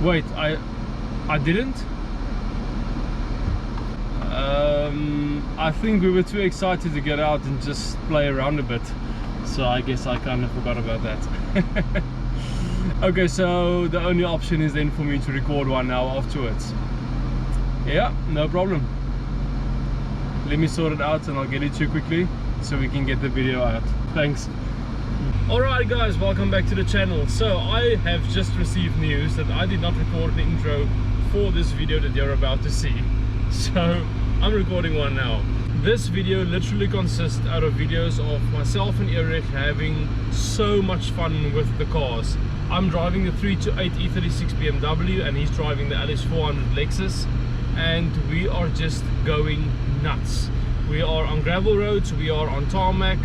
Wait, I didn't? I think we were too excited to get out and just play around a bit, so I guess I kind of forgot about that. Okay, so the only option is then for me to record one now afterwards. Yeah, no problem. Let me sort it out and I'll get it to you quickly so we can get the video out. Thanks. Alright guys, welcome back to the channel. So I have just received news that I did not record an intro for this video that you're about to see. So I'm recording one now. This video literally consists out of videos of myself and Eric having so much fun with the cars. I'm driving the 328 E36 BMW and he's driving the LS400 Lexus, and we are just going nuts. We are on gravel roads, we are on tarmac,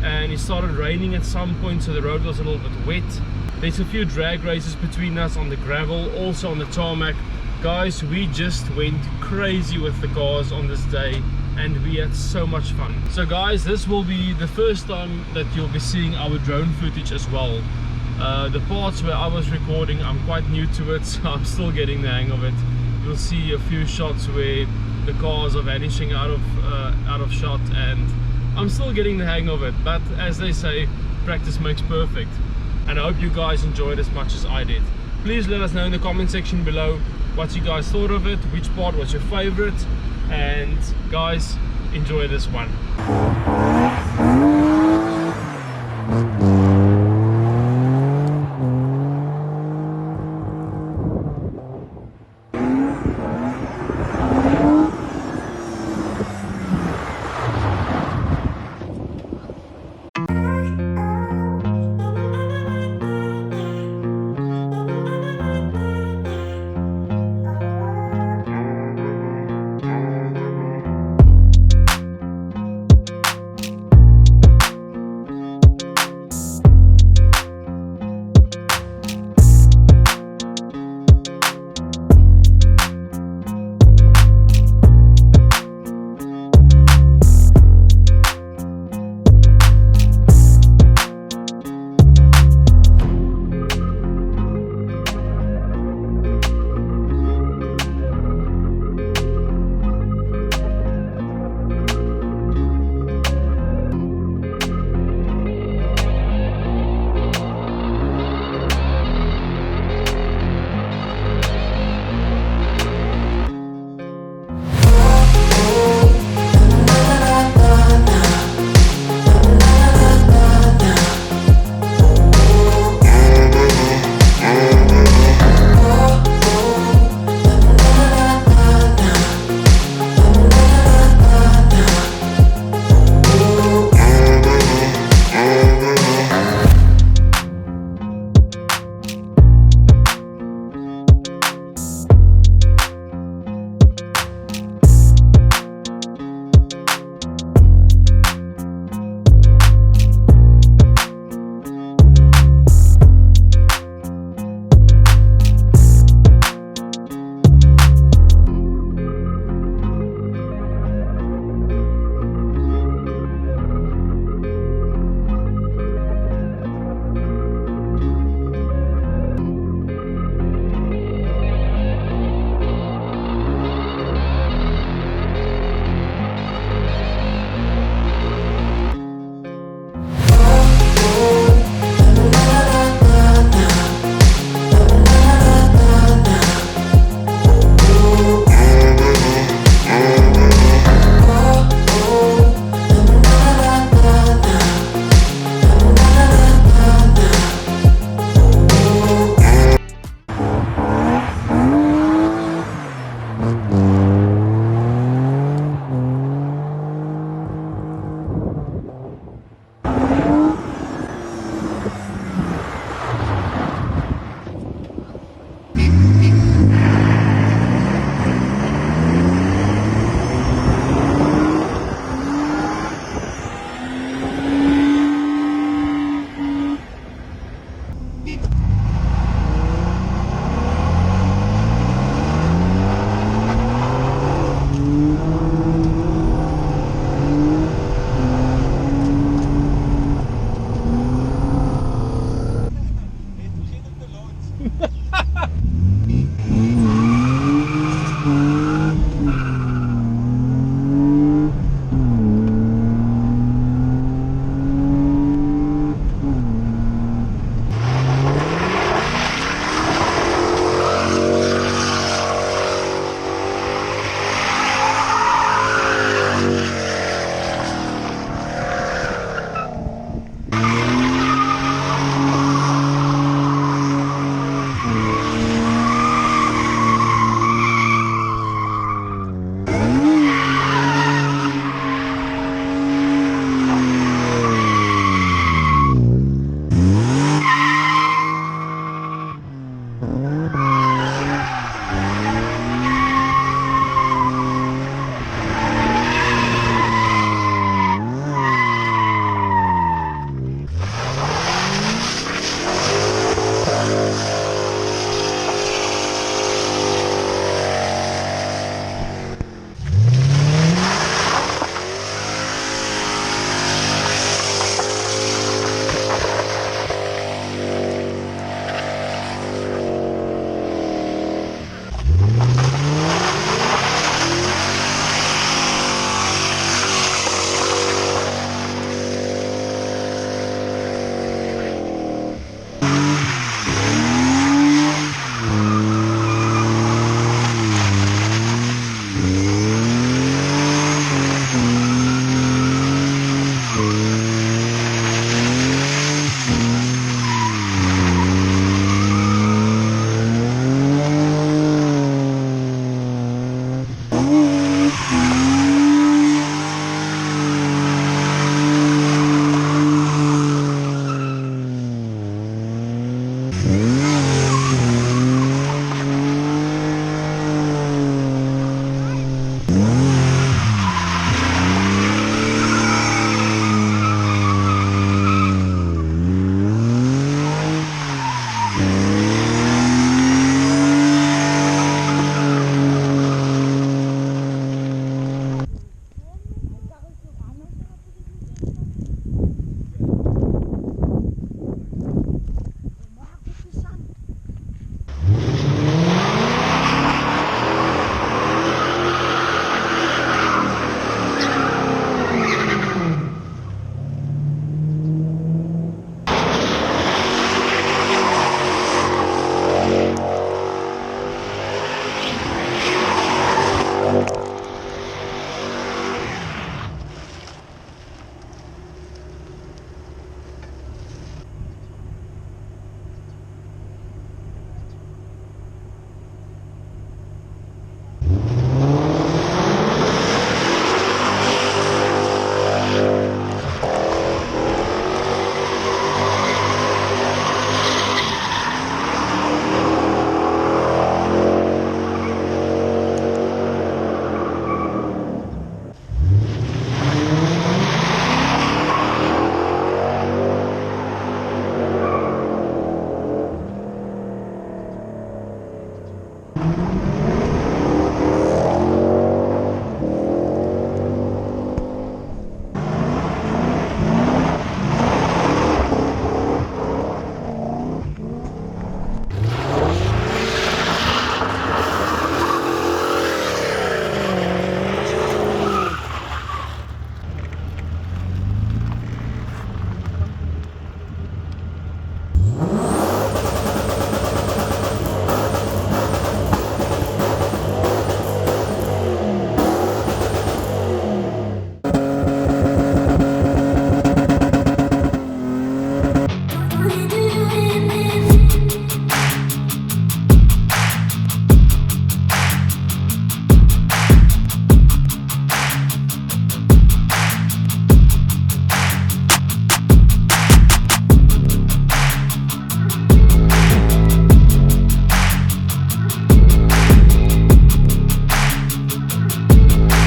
and it started raining at some point, so the road was a little bit wet. There's a few drag races between us on the gravel, also on the tarmac. Guys, we just went crazy with the cars on this day and we had so much fun. So guys, this will be the first time that you'll be seeing our drone footage as well. The parts where I was recording, I'm quite new to it, so I'm still getting the hang of it. You'll see a few shots where the cars are vanishing out of shot, and I'm still getting the hang of it. But as they say, practice makes perfect. And I hope you guys enjoyed as much as I did. Please let us know in the comment section below what you guys thought of it, which part was your favorite, and guys, enjoy this one.